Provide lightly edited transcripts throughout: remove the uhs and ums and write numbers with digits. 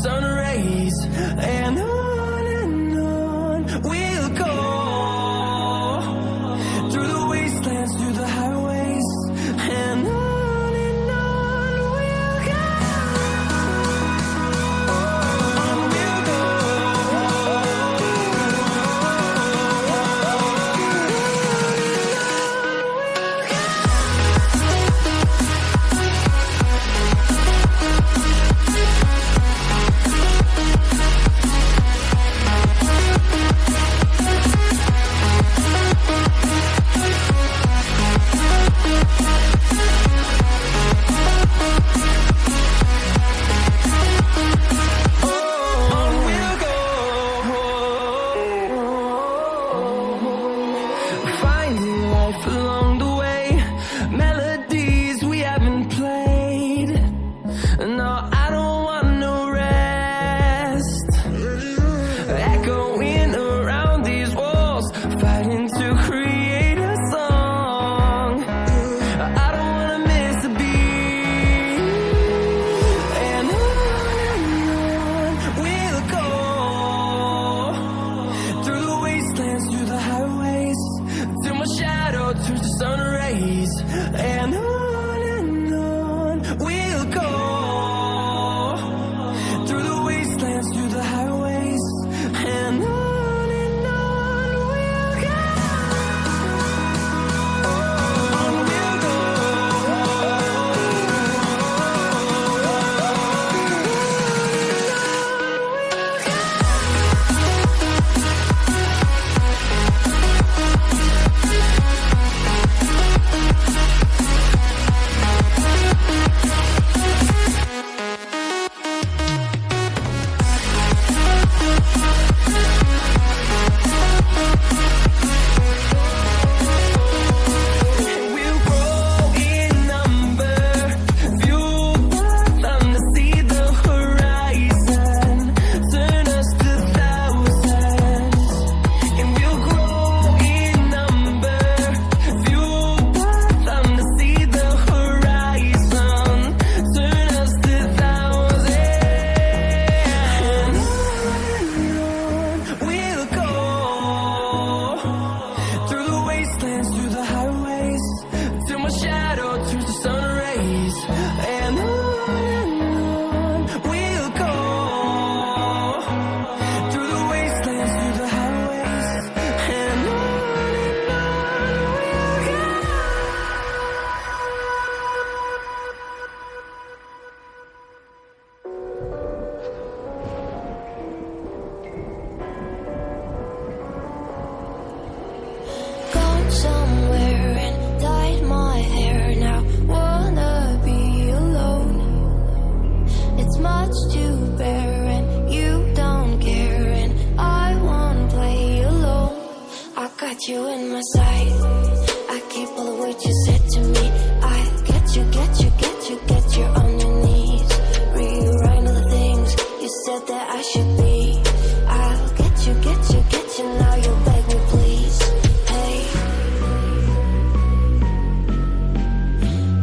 sun rays, and on we'll go, through the wastelands, through the highways, and on we'll go, on we'll go. Finding life along the way, melodies we haven't played. No, I don't want no rest. Echoing around these walls, fighting to create a song. I don't wanna miss a beat. And on we'll go, through the wastelands, through the highways, till my shadow turns to sun rays, and on we'll go, through the wastelands, through the highways, and on we'll go, on we'll go. We'll grow in number, fueled by them to see the horizon, turn us to thousands. And we'll grow in number, fueled by them to see the horizon, turn us to thousands. And on we'll go, through the wastelands, through the highways, till my shadow turns to sun rays, and on we'll go, through the wastelands, through the highways, and on we'll go. Gone somewhere and dyed my hair. Now wanna be alone. It's much to bear and you don't care, and I wanna play alone. I got you in my sight. I keep all the words you said to me. I get you, get you, get you, get you on your knees. Rewrite all the things you said that I should be. I'll get you, get you, get you. Now you beg me, please. Hey.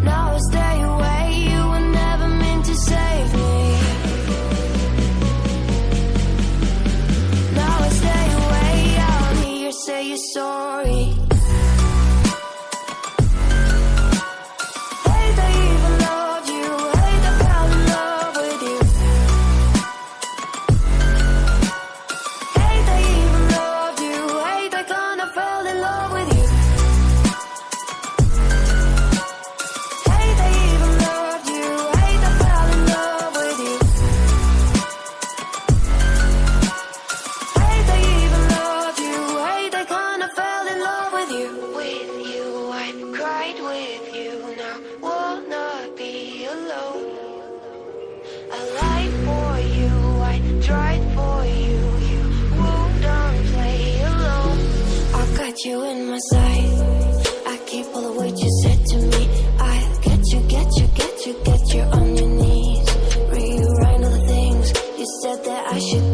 Now I stay away, you were never meant to save me. Now I stay away, I'll hear you say you're sorry. Hate I even loved you, hate I fell in love with you. Hate I even loved you, hate I kinda fell in love with you. Hate I even loved you, hate I fell in love with you. Hate I even loved you, hate I kinda fell in love with you. With you, I cried with you, now wanna be alone. I lied for you, I tried for you, you wouldn't play alone. I got you in my sight. I keep all the words you said to me. I get you, get you, get you, get you on your knees. Rewrite all the things you said that I should